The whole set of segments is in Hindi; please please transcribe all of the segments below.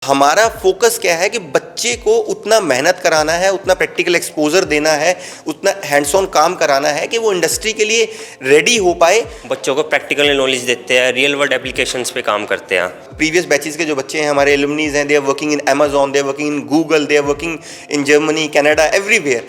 हमारा फोकस क्या है कि बच्चे को उतना मेहनत कराना है, उतना प्रैक्टिकल एक्सपोजर देना है, उतना हैंड्स ऑन काम कराना है कि वो इंडस्ट्री के लिए रेडी हो पाए। बच्चों को प्रैक्टिकल नॉलेज देते हैं, रियल वर्ल्ड एप्लीकेशंस पे काम करते हैं। प्रीवियस बैचेस के जो बच्चे हैं हमारे एलुमनीज हैं, they are working in Amazon, they are working in Google, they are working in Germany, Canada, everywhere.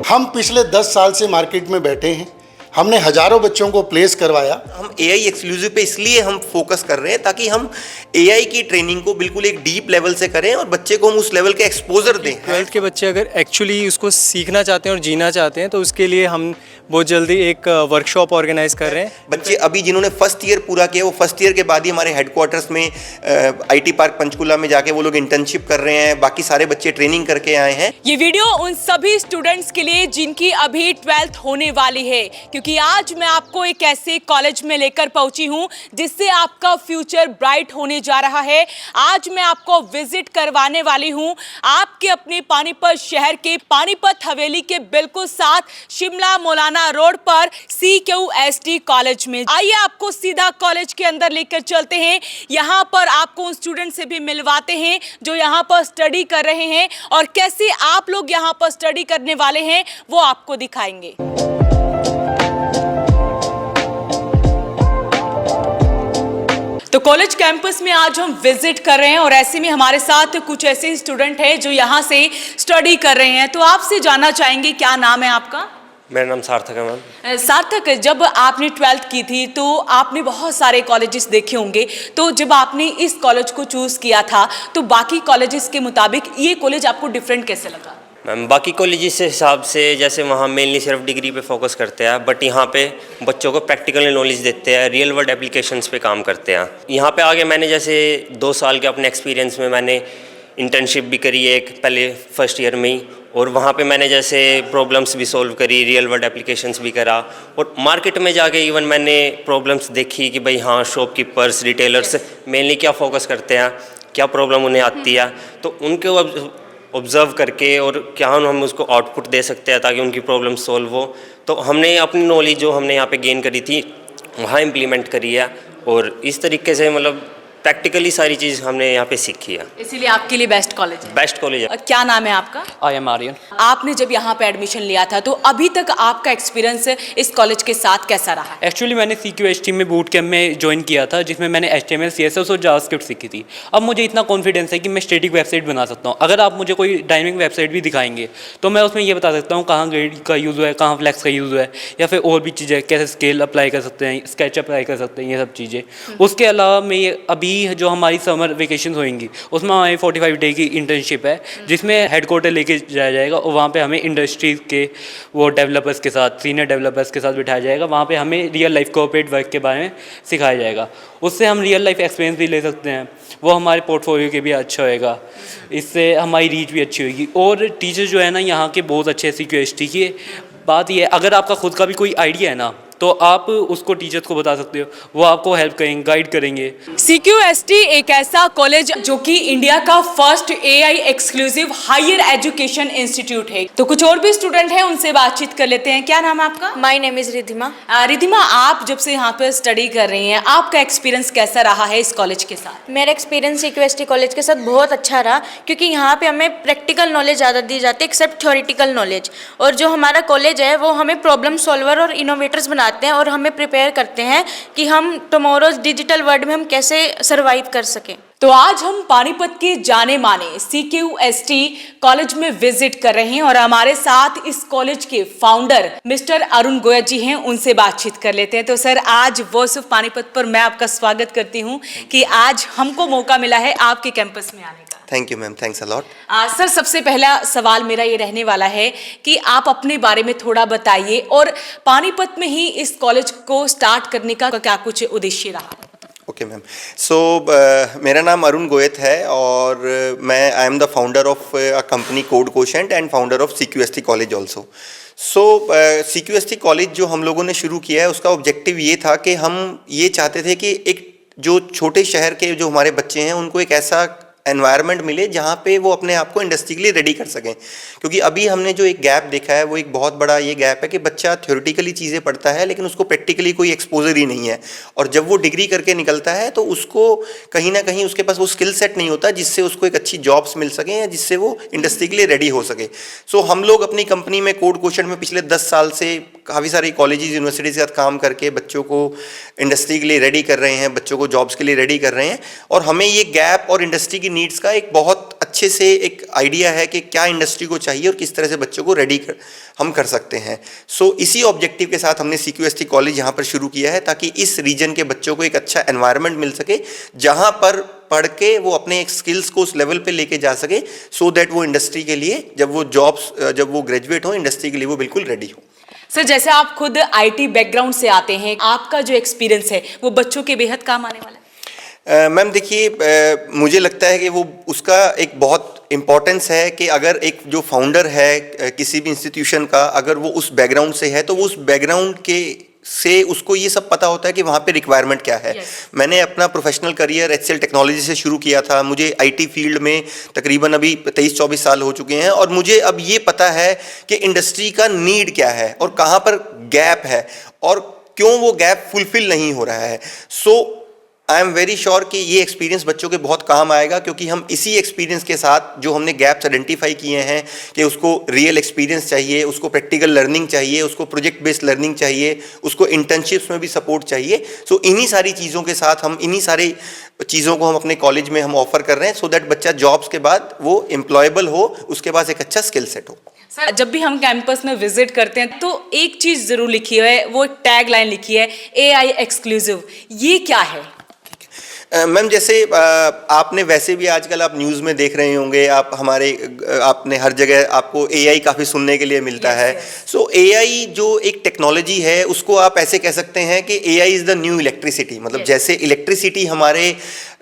हम पिछले 10 साल से मार्केट में बैठे हैं, हमने हजारों बच्चों को प्लेस करवाया। हम एआई एक्सक्लूसिव पे इसलिए हम फोकस कर रहे हैं ताकि हम एआई की ट्रेनिंग को बिल्कुल एक डीप लेवल से करें और बच्चे को हम उस लेवल का एक्सपोजर दें। 12th के बच्चे अगर एक्चुअली उसको सीखना चाहते हैं और जीना चाहते हैं तो उसके लिए हम बहुत जल्दी एक वर्कशॉप ऑर्गेनाइज कर रहे हैं। बच्चे अभी जिन्होंने फर्स्ट ईयर पूरा किया, वो फर्स्ट ईयर के बाद ही हमारे हेडक्वार्टर्स में आईटी पार्क पंचकुला में जाके वो लोग इंटर्नशिप कर रहे हैं। बाकी सारे बच्चे ट्रेनिंग करके आए हैं। ये वीडियो उन सभी स्टूडेंट्स के लिए जिनकी अभी 12th होने वाली है, क्योंकि आज मैं आपको एक ऐसे कॉलेज में लेकर पहुंची हूं जिससे आपका फ्यूचर ब्राइट होने जा रहा है। आज मैं आपको विजिट करवाने वाली हूं आपके अपने पानीपत शहर के पानीपत हवेली के बिल्कुल साथ शिमला मौलाना रोड पर CQST कॉलेज में। आइए आपको सीधा कॉलेज के अंदर लेकर चलते हैं। यहाँ पर आपको उन स्टूडेंट से भी मिलवाते हैं जो यहाँ पर स्टडी कर रहे हैं और कैसे आप लोग यहाँ पर स्टडी करने वाले हैं वो आपको दिखाएंगे। तो कॉलेज कैंपस में आज हम विजिट कर रहे हैं और ऐसे में हमारे साथ कुछ ऐसे स्टूडेंट हैं जो यहाँ से स्टडी कर रहे हैं। तो आपसे जानना चाहेंगे क्या नाम है आपका? मेरा नाम सार्थक है मैम। सार्थक, जब आपने 12th की थी तो आपने बहुत सारे कॉलेजेस देखे होंगे, तो जब आपने इस कॉलेज को चूज़ किया था तो बाकी कॉलेजेस के मुताबिक ये कॉलेज आपको डिफरेंट कैसे लगा? मैम बाकी कॉलेजेस के हिसाब से जैसे वहाँ मेनली सिर्फ डिग्री पे फोकस करते हैं, बट यहाँ पे बच्चों को प्रैक्टिकल नॉलेज देते हैं, रियल वर्ल्ड एप्लीकेशंस पे काम करते हैं। यहाँ पे आगे मैंने जैसे 2 साल के अपने एक्सपीरियंस में मैंने इंटर्नशिप भी करी एक पहले फर्स्ट ईयर में ही, और वहाँ पे मैंने जैसे प्रॉब्लम्स भी सॉल्व करी, रियल वर्ल्ड एप्लीकेशंस भी करा, और मार्केट में जाके इवन मैंने प्रॉब्लम्स देखी कि भाई हाँ शॉपकीपर्स, रिटेलर्स मेनली क्या फोकस करते हैं, क्या प्रॉब्लम उन्हें आती है, तो उनको ऑब्ज़र्व करके और क्या हम उसको आउटपुट दे सकते हैं ताकि उनकी प्रॉब्लम सॉल्व हो। तो हमने अपनी नॉलेज जो हमने यहाँ पे गेन करी थी वहाँ इम्प्लीमेंट करी है, और इस तरीके से मतलब प्रैक्टिकली सारी चीज़ हमने यहाँ पे सीखी है। इसीलिए आपके लिए बेस्ट कॉलेज है। बेस्ट कॉलेज है। क्या नाम है आपका? I am Aryan. आपने जब यहाँ पे एडमिशन लिया था तो अभी तक आपका एक्सपीरियंस इस कॉलेज के साथ कैसा रहा? एक्चुअली मैंने CQST में बूट कैम्प में ज्वाइन किया था जिसमें मैंने HTML, CSS और जावास्क्रिप्ट सीखी थी। अब मुझे इतना कॉन्फिडेंस है कि मैं स्टैटिक वेबसाइट बना सकता हूँ। अगर आप मुझे कोई डायनेमिक वेबसाइट भी दिखाएंगे तो मैं उसमें ये बता सकता हूँ कहाँ ग्रेड का यूज़ हुआ है, कहाँ फ्लैक्स का यूज़ हुआ है, या फिर और भी चीज़ें कैसे स्केल अप्लाई कर सकते हैं, स्केच अप्लाई कर सकते हैं, ये सब चीज़ें। उसके अलावा मैं अभी जो हमारी समर वेकेशन होंगी उसमें हमारी 45 डे की इंटर्नशिप है जिसमें हेडक्वार्टर लेके जाया जाएगा और वहाँ पे हमें इंडस्ट्रीज के वो डेवलपर्स के साथ, सीनियर डेवलपर्स के साथ बिठाया जाएगा। वहाँ पे हमें रियल लाइफ कॉर्पोरेट वर्क के बारे में सिखाया जाएगा। उससे हम रियल लाइफ एक्सपीरियंस भी ले सकते हैं, वो हमारे पोर्टफोलियो के भी अच्छा होएगा, इससे हमारी रीच भी अच्छी होगी। और टीचर जो है ना यहाँ के बहुत अच्छे हैं CQST की। बात ये है अगर आपका खुद का भी कोई आइडिया है ना तो आप उसको टीचर्स को बता सकते हो, वो आपको हेल्प करेंगे, गाइड करेंगे। CQST एक ऐसा कॉलेज जो कि इंडिया का first AI exclusive higher education institute है। तो कुछ और भी स्टूडेंट हैं, उनसे बातचीत कर लेते हैं। क्या नाम है आपका? My name is Ridhima. Ridhima, आप जब से यहाँ पे स्टडी कर रही हैं आपका एक्सपीरियंस कैसा रहा है इस कॉलेज के साथ? मेरा एक्सपीरियंस CQST कॉलेज के साथ बहुत अच्छा रहा क्योंकि यहाँ पे हमें प्रैक्टिकल नॉलेज ज़्यादा दी जाती है एक्सेप्ट थ्योरेटिकल नॉलेज। और जो हमारा कॉलेज है वो हमें प्रॉब्लम सॉल्वर और इनोवेटर्स बनाते हैं और हमें प्रिपेयर करते हैं कि हम टुमारोज डिजिटल वर्ल्ड में हम कैसे सर्वाइव कर सकें। तो आज हम पानीपत के जाने माने CQST कॉलेज में विजिट कर रहे हैं और हमारे साथ इस कॉलेज के फाउंडर मिस्टर अरुण गोयल जी हैं, उनसे बातचीत कर लेते हैं। तो सर, आज वॉइस ऑफ पानीपत पर मैं आपका स्वागत करती हूं कि आज हमको मौका मिला है आपके कैंपस में आने का। Thank you ma'am, thanks a lot. Sir, सबसे पहला सवाल मेरा ये रहने वाला है कि आप अपने बारे में थोड़ा बताइए और पानीपत में ही इस कॉलेज को स्टार्ट करने का क्या कुछ उद्देश्य रहा? ओके मैम, सो मेरा नाम अरुण गोयत है और मैं I am the founder of a company code quotient and founder of CQST college also. So CQST college जो हम लोगों ने शुरू किया है उसका ऑब्जेक्टिव ये था कि हम ये चाहते थे कि एक जो छोटे शहर के जो हमारे बच्चे हैं उनको एक ऐसा एनवायरनमेंट मिले जहाँ पे वो अपने आप को इंडस्ट्री के लिए रेडी कर सकें। क्योंकि अभी हमने जो एक गैप देखा है वो एक बहुत बड़ा ये गैप है कि बच्चा थ्योरेटिकली चीज़ें पढ़ता है लेकिन उसको प्रैक्टिकली कोई एक्सपोजर ही नहीं है, और जब वो डिग्री करके निकलता है तो उसको कहीं ना कहीं उसके पास वो स्किल सेट नहीं होता जिससे उसको एक अच्छी जॉब्स मिल सकें या जिससे वो इंडस्ट्री के लिए रेडी हो सके। सो हम लोग अपनी कंपनी में कोड क्वोशंट में पिछले 10 साल से काफ़ी सारी कॉलेजेस यूनिवर्सिटी के साथ काम करके बच्चों को इंडस्ट्री के लिए रेडी कर रहे हैं, बच्चों को जॉब्स के लिए रेडी कर रहे हैं। और हमें ये गैप और इंडस्ट्री की नीड्स का एक बहुत अच्छे से एक आइडिया है कि क्या इंडस्ट्री को चाहिए और किस तरह से बच्चों को रेडी हम कर सकते हैं। सो इसी ऑब्जेक्टिव के साथ हमने CQST कॉलेज यहाँ पर शुरू किया है ताकि इस रीजन के बच्चों को एक अच्छा एनवायरनमेंट मिल सके जहाँ पर पढ़ के वो अपने एक स्किल्स को उस लेवल पे लेके जा सके, सो दैट वो इंडस्ट्री के लिए जब वो ग्रेजुएट हो इंडस्ट्री के लिए वो बिल्कुल रेडी हो। सर, जैसे आप खुद IT बैकग्राउंड से आते हैं, आपका जो एक्सपीरियंस है वो बच्चों के बेहद काम आने वाला है। मैम देखिए, मुझे लगता है कि वो उसका एक बहुत इम्पोर्टेंस है कि अगर एक जो फाउंडर है किसी भी इंस्टीट्यूशन का, अगर वो उस बैकग्राउंड से है तो वो उस बैकग्राउंड के से उसको ये सब पता होता है कि वहाँ पे रिक्वायरमेंट क्या है। मैंने अपना प्रोफेशनल करियर HCL टेक्नोलॉजी से शुरू किया था। मुझे IT फील्ड में तकरीबन अभी 23-24 साल हो चुके हैं और मुझे अब ये पता है कि इंडस्ट्री का नीड क्या है और कहाँ पर गैप है और क्यों वो गैप फुलफिल नहीं हो रहा है। सो आई एम वेरी श्योर कि ये एक्सपीरियंस बच्चों के बहुत काम आएगा, क्योंकि हम इसी एक्सपीरियंस के साथ जो हमने गैप्स आइडेंटिफाई किए हैं कि उसको रियल एक्सपीरियंस चाहिए, उसको प्रैक्टिकल लर्निंग चाहिए, उसको प्रोजेक्ट बेस्ड लर्निंग चाहिए, उसको इंटर्नशिप्स में भी सपोर्ट चाहिए। सो इन्हीं सारी चीज़ों के साथ इन्हीं सारी चीज़ों को हम अपने कॉलेज में हम ऑफर कर रहे हैं, सो दैट बच्चा जॉब्स के बाद वो एम्प्लॉयबल हो, उसके पास एक अच्छा स्किल सेट हो। सर, जब भी हम कैंपस में विजिट करते हैं तो एक चीज़ ज़रूर लिखी है, वो टैग लाइन लिखी है AI एक्सक्लूसिव। ये क्या है? मैम जैसे आपने वैसे भी आजकल आप न्यूज़ में देख रहे होंगे, आपने हर जगह आपको AI काफ़ी सुनने के लिए मिलता है। सो AI जो एक टेक्नोलॉजी है उसको आप ऐसे कह सकते हैं कि AI is the new electricity. मतलब जैसे इलेक्ट्रिसिटी हमारे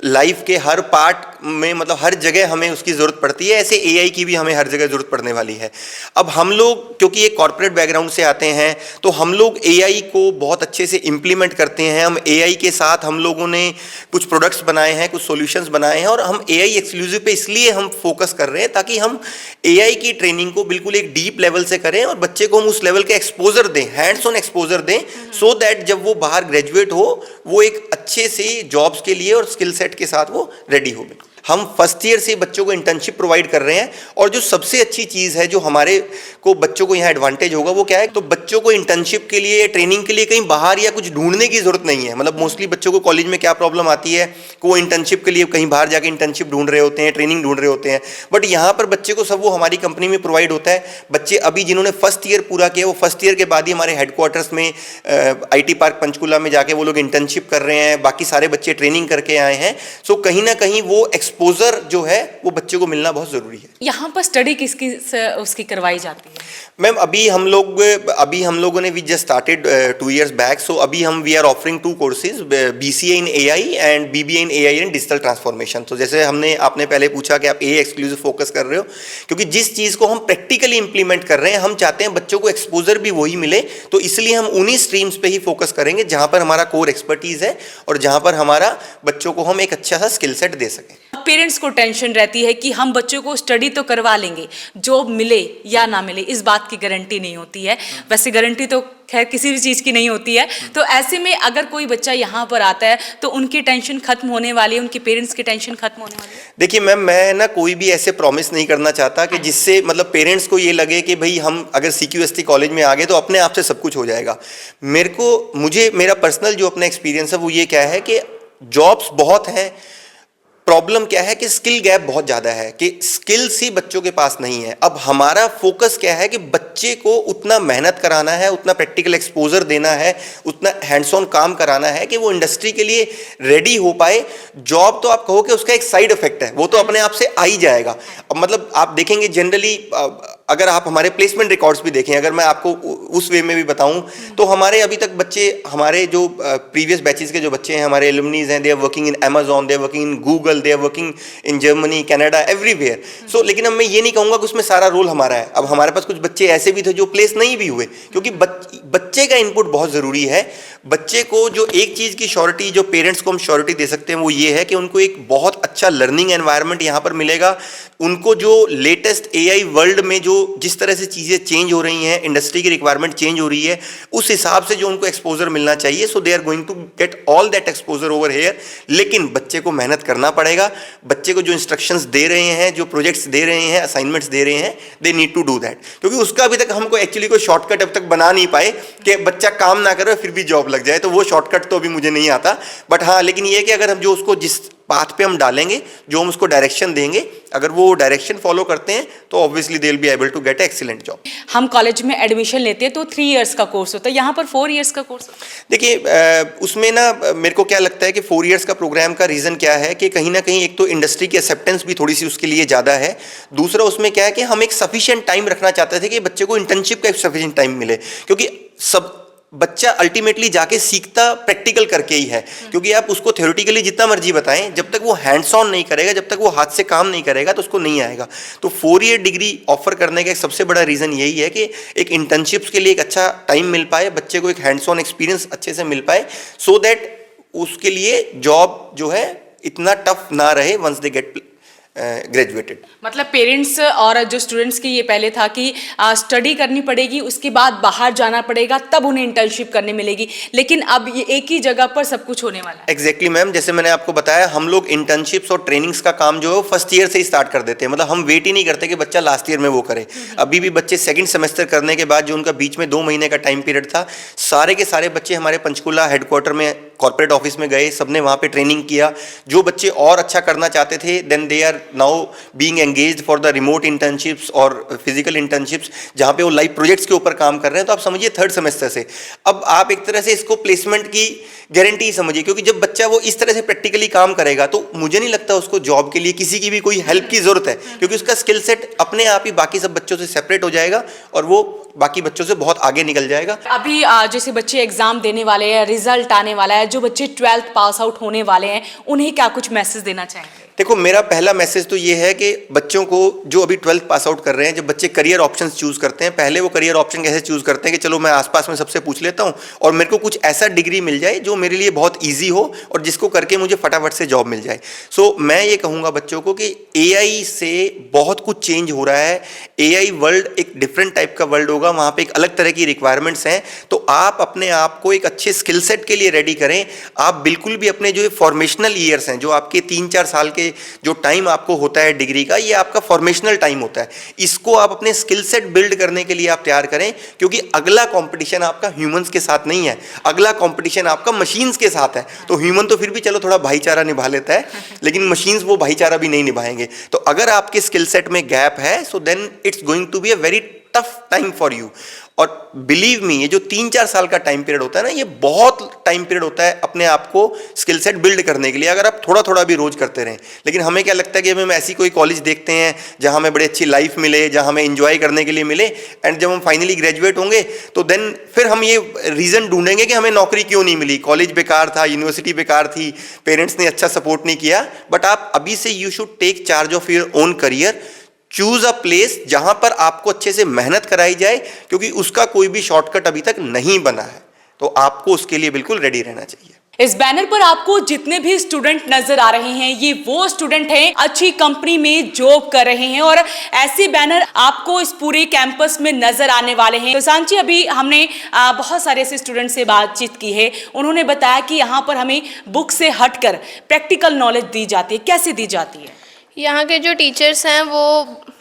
लाइफ के हर पार्ट में, मतलब हर जगह हमें उसकी ज़रूरत पड़ती है, ऐसे AI की भी हमें हर जगह ज़रूरत पड़ने वाली है। अब हम लोग क्योंकि एक कॉर्पोरेट बैकग्राउंड से आते हैं तो हम लोग AI को बहुत अच्छे से इम्प्लीमेंट करते हैं। हम AI के साथ हम लोगों ने कुछ प्रोडक्ट्स बनाए हैं, कुछ सॉल्यूशंस बनाए हैं और हम AI एक्सक्लूसिव पे इसलिए हम फोकस कर रहे हैं ताकि हम AI की ट्रेनिंग को बिल्कुल एक डीप लेवल से करें और बच्चे को हम उस लेवल के एक्सपोजर दें, हैंड्स ऑन एक्सपोजर दें, सो दैट जब वो बाहर ग्रेजुएट हो वो एक अच्छे से जॉब्स के लिए और स्किल सेट के साथ वो रेडी हो। हम फर्स्ट ईयर से बच्चों को इंटर्नशिप प्रोवाइड कर रहे हैं और जो सबसे अच्छी चीज़ है जो हमारे को बच्चों को यहाँ एडवांटेज होगा वो क्या है, तो बच्चों को इंटर्नशिप के लिए ट्रेनिंग के लिए कहीं बाहर या कुछ ढूंढने की ज़रूरत नहीं है। मतलब मोस्टली बच्चों को कॉलेज में क्या प्रॉब्लम आती है कि वो इंटर्नशिप के लिए कहीं बाहर जाके इंटर्नशिप ढूंढ रहे होते हैं, ट्रेनिंग ढूंढ रहे होते हैं, बट यहाँ पर बच्चे को सब वो हमारी कंपनी में प्रोवाइड होता है। बच्चे अभी जिन्होंने फर्स्ट ईयर पूरा किया वो फर्स्ट ईयर के बाद ही हमारे हेडक्वार्टर्स में IT पार्क पंचकुला में जाके वो लोग इंटर्नशिप कर रहे हैं, बाकी सारे बच्चे ट्रेनिंग करके आए हैं। सो कहीं ना कहीं वो एक्सपोजर जो है वो बच्चे को मिलना बहुत जरूरी है। यहाँ पर स्टडी किसकी उसकी करवाई जाती है? मैम अभी हम लोगों ने we just started 2 years back. So अभी we are offering 2 courses, BCA in AI and BBA in AI in digital transformation. तो जैसे आपने पहले पूछा कि आप AI एक्सक्लूसिव फोकस कर रहे हो, क्योंकि जिस चीज़ को हम प्रैक्टिकली इंप्लीमेंट कर रहे हैं हम चाहते हैं बच्चों को एक्सपोजर भी वही मिले, तो इसलिए हम उन्हीं स्ट्रीम्स पे ही फोकस करेंगे जहाँ पर हमारा कोर एक्सपर्टीज़ है और जहाँ पर हमारा बच्चों को हम एक अच्छा सा स्किल सेट दे सकें। पेरेंट्स को टेंशन रहती है कि हम बच्चों को स्टडी तो करवा लेंगे, जॉब मिले या ना मिले इस बात की गारंटी नहीं होती है। वैसे गारंटी तो खैर किसी भी चीज़ की नहीं होती है। तो ऐसे में अगर कोई बच्चा यहाँ पर आता है तो उनकी टेंशन खत्म होने वाली है, उनके पेरेंट्स की टेंशन खत्म होने वाली है। देखिए मैम, मैं ना कोई भी ऐसे प्रॉमिस नहीं करना चाहता कि जिससे मतलब पेरेंट्स को ये लगे कि भाई हम अगर CQST कॉलेज में आ गए तो अपने आप से सब कुछ हो जाएगा। मेरा पर्सनल जो अपना एक्सपीरियंस है वो ये क्या है कि जॉब्स बहुत हैं, प्रॉब्लम क्या है कि स्किल गैप बहुत ज़्यादा है, कि स्किल्स ही बच्चों के पास नहीं है। अब हमारा फोकस क्या है कि बच्चे को उतना मेहनत कराना है, उतना प्रैक्टिकल एक्सपोजर देना है, उतना हैंड्स ऑन काम कराना है कि वो इंडस्ट्री के लिए रेडी हो पाए। जॉब तो आप कहो कि उसका एक साइड इफेक्ट है, वो तो अपने आप से आ ही जाएगा। अब मतलब आप देखेंगे जनरली अगर आप हमारे प्लेसमेंट रिकॉर्ड्स भी देखें, अगर मैं आपको उस वे में भी बताऊं, तो हमारे अभी तक बच्चे, हमारे जो प्रीवियस बैचेस के जो बच्चे हैं, हमारे एलुमनीज हैं, they are working in Amazon, they are working in Google, they are working in Germany, Canada, everywhere. So लेकिन अब मैं ये नहीं कहूँगा कि उसमें सारा रोल हमारा है। अब हमारे पास कुछ बच्चे ऐसे भी थे जो प्लेस नहीं भी हुए, क्योंकि बच्चे का इनपुट बहुत ज़रूरी है। बच्चे को जो एक चीज़ की श्योरिटी, जो पेरेंट्स को हम श्योरिटी दे सकते हैं, वो ये है कि उनको एक बहुत अच्छा लर्निंग एनवायरनमेंट यहाँ पर मिलेगा। उनको जो लेटेस्ट एआई वर्ल्ड में जो जिस तरह से चीज़ें चेंज हो रही हैं, इंडस्ट्री की रिक्वायरमेंट चेंज हो रही है, उस हिसाब से जो उनको एक्सपोजर मिलना चाहिए, so they are going to get all that exposure over here. लेकिन बच्चे को मेहनत करना पड़ेगा। बच्चे को जो इंस्ट्रक्शंस दे रहे हैं, जो प्रोजेक्ट्स दे रहे हैं, असाइनमेंट्स दे रहे हैं, they need to do that. क्योंकि उसका अभी तक हमको एक्चुअली कोई शॉर्टकट अब तक बना नहीं पाए कि बच्चा काम ना करे फिर भी जॉब लग जाए, तो वो शॉर्टकट तो अभी मुझे नहीं आता। बट हाँ, लेकिन ये कि अगर हम जो उसको जिस पाथ पे हम डालेंगे, जो हम उसको डायरेक्शन देंगे, अगर वो डायरेक्शन फॉलो करते हैं, तो obviously they will be able to get excellent job. हम कॉलेज में एडमिशन लेते हैं तो 3 इयर्स का कोर्स होता है, यहाँ पर 4 इयर्स का कोर्स होता है। देखिए, उसमें ना मेरे को क्या लगता है कि 4 इयर्स का प्रोग्राम का रीज़न क्या है कि कहीं ना कहीं एक तो इंडस्ट्री की एक्सेप्टेंस भी थोड़ी सी उसके लिए ज़्यादा है। दूसरा उसमें क्या है कि हम एक सफिशिएंट टाइम रखना चाहते थे कि बच्चे को इंटर्नशिप का एक सफिशिएंट टाइम मिले, क्योंकि सब बच्चा अल्टीमेटली जाके सीखता प्रैक्टिकल करके ही है। क्योंकि आप उसको थ्योरेटिकली जितना मर्जी बताएं, जब तक वो हैंड्स ऑन नहीं करेगा, जब तक वो हाथ से काम नहीं करेगा, तो उसको नहीं आएगा। तो 4 ईयर डिग्री ऑफर करने का एक सबसे बड़ा रीज़न यही है कि एक इंटर्नशिप्स के लिए एक अच्छा टाइम मिल पाए, बच्चे को एक हैंड्स ऑन एक्सपीरियंस अच्छे से मिल पाए, सो दैट उसके लिए जॉब जो है इतना टफ ना रहे वंस दे गेट ग्रेजुएटेड। मतलब पेरेंट्स और जो स्टूडेंट्स की ये पहले था कि स्टडी करनी पड़ेगी, उसके बाद बाहर जाना पड़ेगा, तब उन्हें इंटर्नशिप करने मिलेगी, लेकिन अब ये एक ही जगह पर सब कुछ होने वाला है। एग्जैक्टली मैम, जैसे मैंने आपको बताया, हम लोग इंटर्नशिप्स और ट्रेनिंग्स का काम जो है वो फर्स्ट ईयर से ही स्टार्ट कर देते हैं। मतलब हम वेट ही नहीं करते कि बच्चा लास्ट ईयर में वो करे। अभी भी बच्चे सेकंड सेमेस्टर करने के बाद जो उनका बीच में 2 महीने का टाइम पीरियड था, सारे के सारे बच्चे हमारे पंचकुला हेडक्वार्टर में कॉर्पोरेट ऑफिस में गए, सबने वहाँ पे ट्रेनिंग किया। जो बच्चे और अच्छा करना चाहते थे, then they are now being engaged for the remote internships और फिजिकल इंटर्नशिप्स, जहाँ पे वो लाइव प्रोजेक्ट्स के ऊपर काम कर रहे हैं। तो आप समझिए 3rd सेमेस्टर से अब आप एक तरह से इसको प्लेसमेंट की गारंटी समझिए, क्योंकि जब बच्चा वो इस तरह से प्रैक्टिकली काम करेगा, तो मुझे नहीं लगता उसको जॉब के लिए किसी की भी कोई हेल्प की जरूरत है, क्योंकि उसका स्किल सेट अपने आप ही बाकी सब बच्चों से सेपरेट हो जाएगा और वो बाकी बच्चों से बहुत आगे निकल जाएगा। अभी जैसे बच्चे एग्जाम देने वाले हैं, रिजल्ट आने वाला है, जो बच्चे 12th पास आउट होने वाले हैं, उन्हें क्या कुछ मैसेज देना चाहेंगे? देखो, मेरा पहला मैसेज तो ये है कि बच्चों को जो अभी 12th पास आउट कर रहे हैं, जब बच्चे करियर ऑप्शंस चूज करते हैं, पहले वो करियर ऑप्शन कैसे चूज करते हैं कि चलो मैं आसपास में सबसे पूछ लेता हूँ और मेरे को कुछ ऐसा डिग्री मिल जाए जो मेरे लिए बहुत ईजी हो और जिसको करके मुझे फटाफट से जॉब मिल जाए। सो मैं ये कहूँगा बच्चों को कि एआई से बहुत कुछ चेंज हो रहा है। एआई वर्ल्ड एक डिफरेंट टाइप का वर्ल्ड होगा, वहाँ पे एक अलग तरह की रिक्वायरमेंट्स हैं। तो आप अपने आप को एक अच्छे स्किल सेट के लिए रेडी करें। आप बिल्कुल भी अपने जो फॉर्मेशनल ईयर्स हैं, जो आपके 3-4 साल के जो टाइम आपको होता है डिग्री का, ये आपका फॉर्मेशनल टाइम होता है। इसको आप अपने स्किल सेट बिल्ड करने के लिए आप तैयार करें, क्योंकि अगला कंपटीशन आपका ह्यूमंस के साथ नहीं है, अगला कंपटीशन आपका मशीन्स के साथ है। तो ह्यूमन तो फिर भी चलो थोड़ा भाईचारा निभा लेता है, लेकिन मशीन्स वो भाईचारा भी नहीं निभाएंगे। तो अगर आपके स्किल सेट में गैप है, so then it's going to be a very tough time for you. और बिलीव मी, ये जो 3-4 साल का टाइम पीरियड होता है ना, ये बहुत टाइम पीरियड होता है अपने आप को स्किल सेट बिल्ड करने के लिए, अगर आप थोड़ा थोड़ा भी रोज करते रहें। लेकिन हमें क्या लगता है कि हमें ऐसी कोई कॉलेज देखते हैं जहां हमें बड़ी अच्छी लाइफ मिले, जहां हमें एंजॉय करने के लिए मिले, एंड जब हम फाइनली ग्रेजुएट होंगे तो देन फिर हम ये रीज़न ढूंढेंगे कि हमें नौकरी क्यों नहीं मिली, कॉलेज बेकार था, यूनिवर्सिटी बेकार थी, पेरेंट्स ने अच्छा सपोर्ट नहीं किया। बट आप अभी से you should take charge of your own career. Choose a place जहां पर आपको अच्छे से मेहनत कराई जाए, क्योंकि उसका कोई भी शॉर्टकट अभी तक नहीं बना है। तो आपको उसके लिए बिल्कुल रेडी रहना चाहिए। इस बैनर पर आपको जितने भी स्टूडेंट नजर आ रहे हैं, ये वो स्टूडेंट हैं अच्छी कंपनी में जॉब कर रहे हैं, और ऐसे बैनर आपको इस पूरे कैंपस में नजर आने वाले हैं। तो सांची, अभी हमने बहुत सारे ऐसे स्टूडेंट से बातचीत की है, उन्होंने बताया कि यहाँ पर हमें बुक से हटकर प्रैक्टिकल नॉलेज दी जाती है। कैसे दी जाती है? यहाँ के जो टीचर्स हैं वो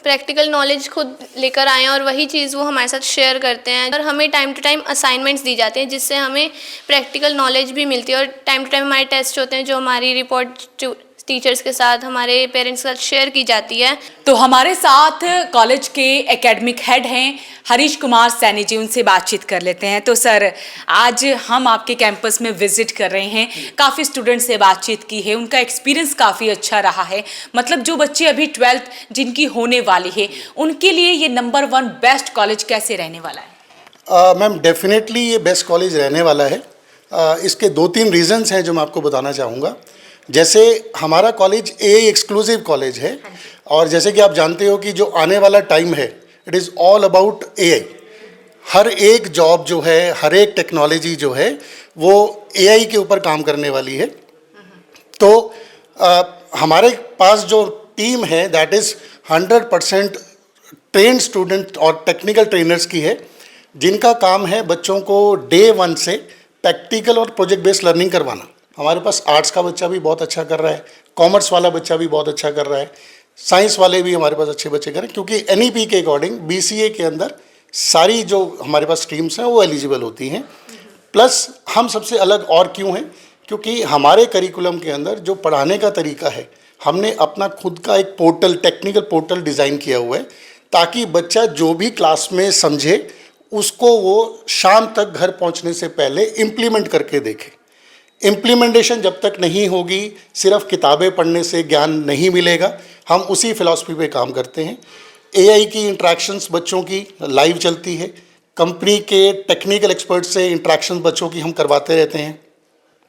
प्रैक्टिकल नॉलेज खुद लेकर आए हैं और वही चीज़ वो हमारे साथ शेयर करते हैं, और हमें टाइम टू टाइम असाइनमेंट्स दी जाते हैं जिससे हमें प्रैक्टिकल नॉलेज भी मिलती है, और टाइम टू टाइम हमारे टेस्ट होते हैं जो हमारी रिपोर्ट टीचर्स के साथ, हमारे पेरेंट्स के साथ शेयर की जाती है। तो हमारे साथ कॉलेज के एकेडमिक हेड हैं हरीश कुमार सैनी जी, उनसे बातचीत कर लेते हैं। तो सर, आज हम आपके कैंपस में विजिट कर रहे हैं, काफ़ी स्टूडेंट से बातचीत की है, उनका एक्सपीरियंस काफ़ी अच्छा रहा है। मतलब जो बच्चे अभी 12th जिनकी होने वाली है, उनके लिए ये नंबर 1 बेस्ट कॉलेज कैसे रहने वाला है? मैम डेफिनेटली ये बेस्ट कॉलेज रहने वाला है। इसके 2-3 रीजंस हैं जो मैं आपको बताना चाहूँगा। जैसे हमारा कॉलेज एक्सक्लूसिव कॉलेज है, और जैसे कि आप जानते हो कि जो आने वाला टाइम है, it is all about AI। हर एक जॉब जो है, हर एक टेक्नोलॉजी जो है, वो AI के ऊपर काम करने वाली है। तो हमारे पास जो टीम है दैट इज़ 100% ट्रेन स्टूडेंट और टेक्निकल ट्रेनर्स की है, जिनका काम है बच्चों को डे 1 से प्रैक्टिकल और प्रोजेक्ट बेस्ड लर्निंग करवाना। हमारे पास आर्ट्स का बच्चा भी बहुत अच्छा कर रहा है, कॉमर्स वाला बच्चा भी बहुत अच्छा कर रहा है, साइंस वाले भी हमारे पास अच्छे बच्चे कर रहे हैं, क्योंकि NEP के अकॉर्डिंग BCA के अंदर सारी जो हमारे पास स्ट्रीम्स हैं वो एलिजिबल होती हैं। प्लस हम सबसे अलग और क्यों हैं, क्योंकि हमारे करिकुलम के अंदर जो पढ़ाने का तरीका है, हमने अपना खुद का एक पोर्टल, टेक्निकल पोर्टल डिज़ाइन किया हुआ है, ताकि बच्चा जो भी क्लास में समझे उसको वो शाम तक घर पहुंचने से पहले इम्प्लीमेंट करके देखे। इम्प्लीमेंटेशन जब तक नहीं होगी, सिर्फ किताबें पढ़ने से ज्ञान नहीं मिलेगा। हम उसी फिलॉसफी पे काम करते हैं। AI की इंट्रैक्शंस बच्चों की लाइव चलती है, कंपनी के टेक्निकल एक्सपर्ट से इंट्रैक्शंस बच्चों की हम करवाते रहते हैं,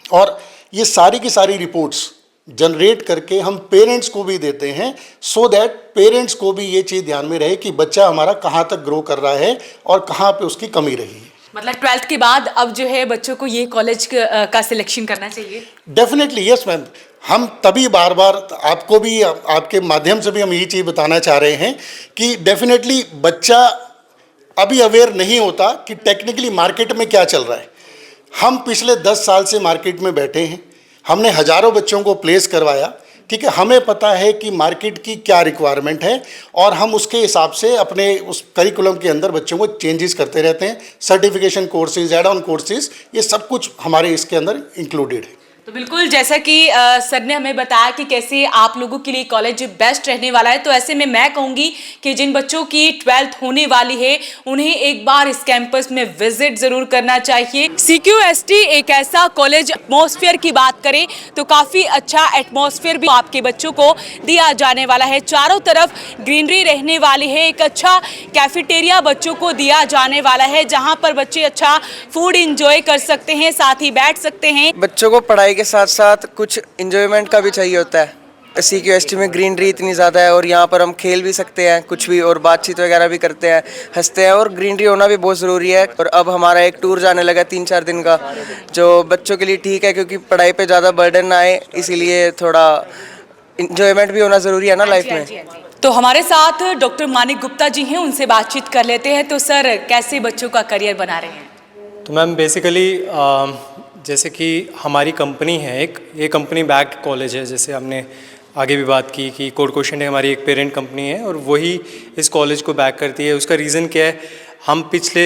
और ये सारी की सारी रिपोर्ट्स जनरेट करके हम पेरेंट्स को भी देते हैं, सो दैट पेरेंट्स को भी ये चीज़ ध्यान में रहे कि बच्चा हमारा कहाँ तक ग्रो कर रहा है और कहाँ पे उसकी कमी रही है। मतलब 12th के बाद अब जो है बच्चों को ये कॉलेज का सिलेक्शन करना चाहिए? Definitely yes ma'am. हम तभी बार बार आपको भी, आपके माध्यम से भी हम ये चीज़ बताना चाह रहे हैं कि डेफिनेटली बच्चा अभी अवेयर नहीं होता कि टेक्निकली मार्केट में क्या चल रहा है। हम पिछले 10 साल से मार्केट में बैठे हैं, हमने हज़ारों बच्चों को प्लेस करवाया, ठीक है। हमें पता है कि मार्केट की क्या रिक्वायरमेंट है, और हम उसके हिसाब से अपने उस करिकुलम के अंदर बच्चों को चेंजेस करते रहते हैं। Certification courses, add on courses, ये सब कुछ हमारे इसके अंदर इंक्लूडेड है। तो बिल्कुल, जैसा कि सर ने हमें बताया कि कैसे आप लोगों के लिए कॉलेज बेस्ट रहने वाला है, तो ऐसे में मैं कहूँगी कि जिन बच्चों की 12th होने वाली है, उन्हें एक बार इस कैंपस में विजिट ज़रूर करना चाहिए। CQST एक ऐसा कॉलेज, एटमॉस्फेयर की बात करें तो काफ़ी अच्छा एटमॉस्फेयर भी आपके बच्चों को दिया जाने वाला है। चारों तरफ ग्रीनरी रहने वाली है, एक अच्छा कैफेटेरिया बच्चों को दिया जाने वाला है, जहाँ पर बच्चे अच्छा फूड इंजॉय कर सकते हैं, साथ ही बैठ सकते हैं। बच्चों को पढ़ाई के साथ साथ कुछ इंजॉयमेंट का भी चाहिए होता है। CQST में ग्रीनरी इतनी ज़्यादा है, और यहाँ पर हम खेल भी सकते हैं कुछ भी, और बातचीत वगैरह भी करते हैं, हंसते हैं, और ग्रीनरी होना भी बहुत ज़रूरी है। और अब हमारा एक टूर जाने लगा 3-4 दिन का, जो बच्चों के लिए ठीक है, क्योंकि पढ़ाई पे ज़्यादा बर्डन ना आए, इसीलिए थोड़ा इंजॉयमेंट भी होना ज़रूरी है ना लाइफ में। तो हमारे साथ डॉक्टर मानिक गुप्ता जी हैं, उनसे बातचीत कर लेते हैं। तो सर, कैसे बच्चों का करियर बना रहे हैं? तो मैम बेसिकली जैसे कि हमारी कंपनी है एक, ये कंपनी बैक कॉलेज है, जैसे हमने आगे भी बात की कि कोड क्वोशिएंट हमारी एक पेरेंट कंपनी है, और वही इस कॉलेज को बैक करती है। उसका रीज़न क्या है, हम पिछले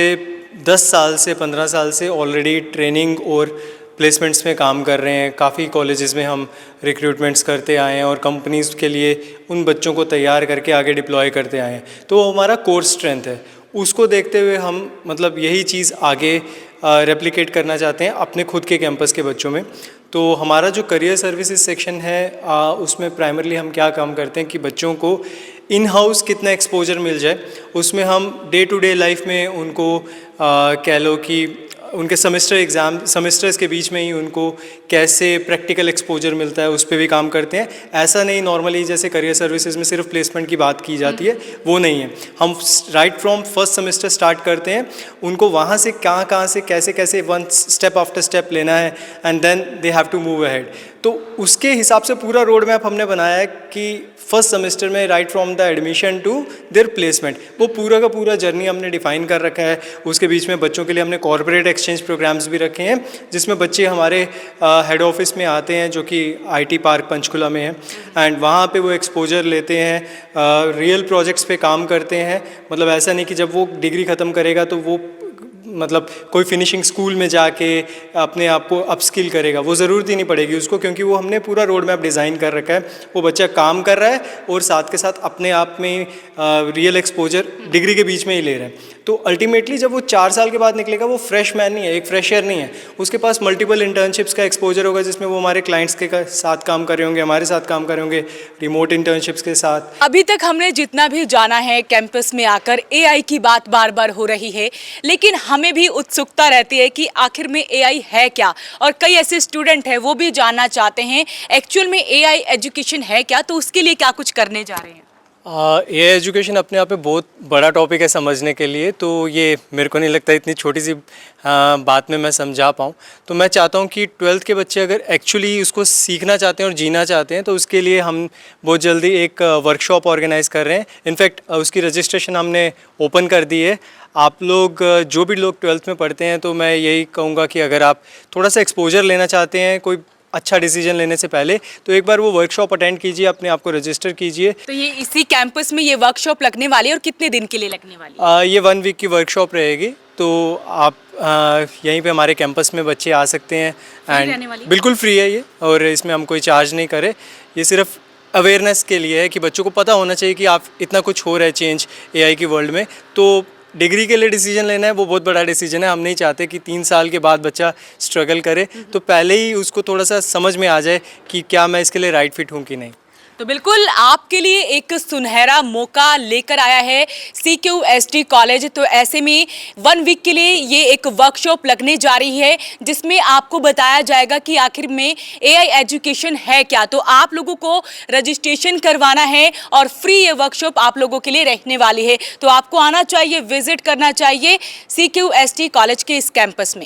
10 साल से 15 साल से ऑलरेडी ट्रेनिंग और प्लेसमेंट्स में काम कर रहे हैं। काफ़ी कॉलेजेस में हम रिक्रूटमेंट्स करते आए हैं, और कंपनीज़ के लिए उन बच्चों को तैयार करके आगे डिप्लॉय करते आए हैं। तो वो हमारा कोर स्ट्रेंथ है, उसको देखते हुए हम मतलब यही चीज़ आगे रेप्लिकेट करना चाहते हैं अपने खुद के कैंपस के बच्चों में। तो हमारा जो करियर सर्विसेज सेक्शन है, उसमें प्राइमरली हम क्या काम करते हैं कि बच्चों को इन हाउस कितना एक्सपोजर मिल जाए, उसमें हम डे टू डे लाइफ में उनको कह लो कि उनके सेमेस्टर्स के बीच में ही उनको कैसे प्रैक्टिकल एक्सपोजर मिलता है, उस पर भी काम करते हैं। ऐसा नहीं नॉर्मली जैसे करियर सर्विसेज में सिर्फ प्लेसमेंट की बात की जाती है, वो नहीं है। हम right from first semester start करते हैं, उनको वहाँ से कहाँ से कैसे वन स्टेप आफ्टर स्टेप लेना है, and then they have to move ahead. तो उसके हिसाब से पूरा रोड मैप हमने बनाया है कि फर्स्ट सेमेस्टर में right from the admission to their placement, वो पूरा का पूरा जर्नी हमने डिफ़ाइन कर रखा है। उसके बीच में बच्चों के लिए हमने कॉर्पोरेट एक्सचेंज प्रोग्राम्स भी रखे हैं, जिसमें बच्चे हमारे हेड ऑफिस में आते हैं, जो कि IT पार्क पंचकुला में है, एंड वहाँ पे वो एक्सपोजर लेते हैं, रियल प्रोजेक्ट्स पे काम करते हैं। मतलब ऐसा नहीं कि जब वो डिग्री ख़त्म करेगा तो वो मतलब कोई फिनिशिंग स्कूल में जाके अपने आप को अपस्किल करेगा, वो ज़रूरत ही नहीं पड़ेगी उसको, क्योंकि वो हमने पूरा रोड मैप डिज़ाइन कर रखा है। वो बच्चा काम कर रहा है और साथ के साथ अपने आप में रियल एक्सपोजर डिग्री के बीच में ही ले रहा है। तो अल्टीमेटली जब वो 4 साल के बाद निकलेगा, वो फ्रेश मैन नहीं है, एक फ्रेशर नहीं है, उसके पास मल्टीपल इंटर्नशिप्स का एक्सपोजर होगा, जिसमें वो हमारे क्लाइंट्स के साथ काम कर रहे होंगे, हमारे साथ काम कर रहे होंगे, रिमोट इंटर्नशिप्स के साथ। अभी तक हमने जितना भी जाना है कैंपस में आकर एआई की बात बार बार हो रही है, लेकिन हमें भी उत्सुकता रहती है कि आखिर में एआई है क्या, और कई ऐसे स्टूडेंट हैं वो भी जानना चाहते हैं एक्चुअल में एआई एजुकेशन है क्या, तो उसके लिए क्या कुछ करने जा रहे हैं। ये एजुकेशन अपने आप में बहुत बड़ा टॉपिक है समझने के लिए, तो ये मेरे को नहीं लगता इतनी छोटी सी बात में मैं समझा पाऊँ। तो मैं चाहता हूँ कि 12th के बच्चे अगर एक्चुअली उसको सीखना चाहते हैं और जीना चाहते हैं, तो उसके लिए हम बहुत जल्दी एक वर्कशॉप ऑर्गेनाइज़ कर रहे हैं। इनफैक्ट उसकी रजिस्ट्रेशन हमने ओपन कर दी है। आप लोग जो भी लोग 12th में पढ़ते हैं, तो मैं यही कहूँगा कि अगर आप थोड़ा सा एक्सपोजर लेना चाहते हैं कोई अच्छा डिसीजन लेने से पहले, तो एक बार वो वर्कशॉप अटेंड कीजिए, अपने आप को रजिस्टर कीजिए। तो ये इसी कैंपस में ये वर्कशॉप लगने वाली है, और कितने दिन के लिए लगने वाली है। ये 1 वीक की वर्कशॉप रहेगी, तो आप यहीं पे हमारे कैंपस में बच्चे आ सकते हैं। रहने वाली? बिल्कुल फ्री है ये, और इसमें हम कोई चार्ज नहीं करे। ये सिर्फ अवेयरनेस के लिए है कि बच्चों को पता होना चाहिए कि आप इतना कुछ हो रहा है चेंज एआई की वर्ल्ड में। तो डिग्री के लिए डिसीजन लेना है, वो बहुत बड़ा डिसीजन है। हम नहीं चाहते कि 3 साल के बाद बच्चा स्ट्रगल करे, तो पहले ही उसको थोड़ा सा समझ में आ जाए कि क्या मैं इसके लिए राइट फिट हूँ कि नहीं। तो बिल्कुल आपके लिए एक सुनहरा मौका लेकर आया है CQST कॉलेज। तो ऐसे में 1 वीक के लिए ये एक वर्कशॉप लगने जा रही है, जिसमें आपको बताया जाएगा कि आखिर में एआई एजुकेशन है क्या। तो आप लोगों को रजिस्ट्रेशन करवाना है और फ्री ये वर्कशॉप आप लोगों के लिए रहने वाली है। तो आपको आना चाहिए, विजिट करना चाहिए CQST कॉलेज के इस कैंपस में।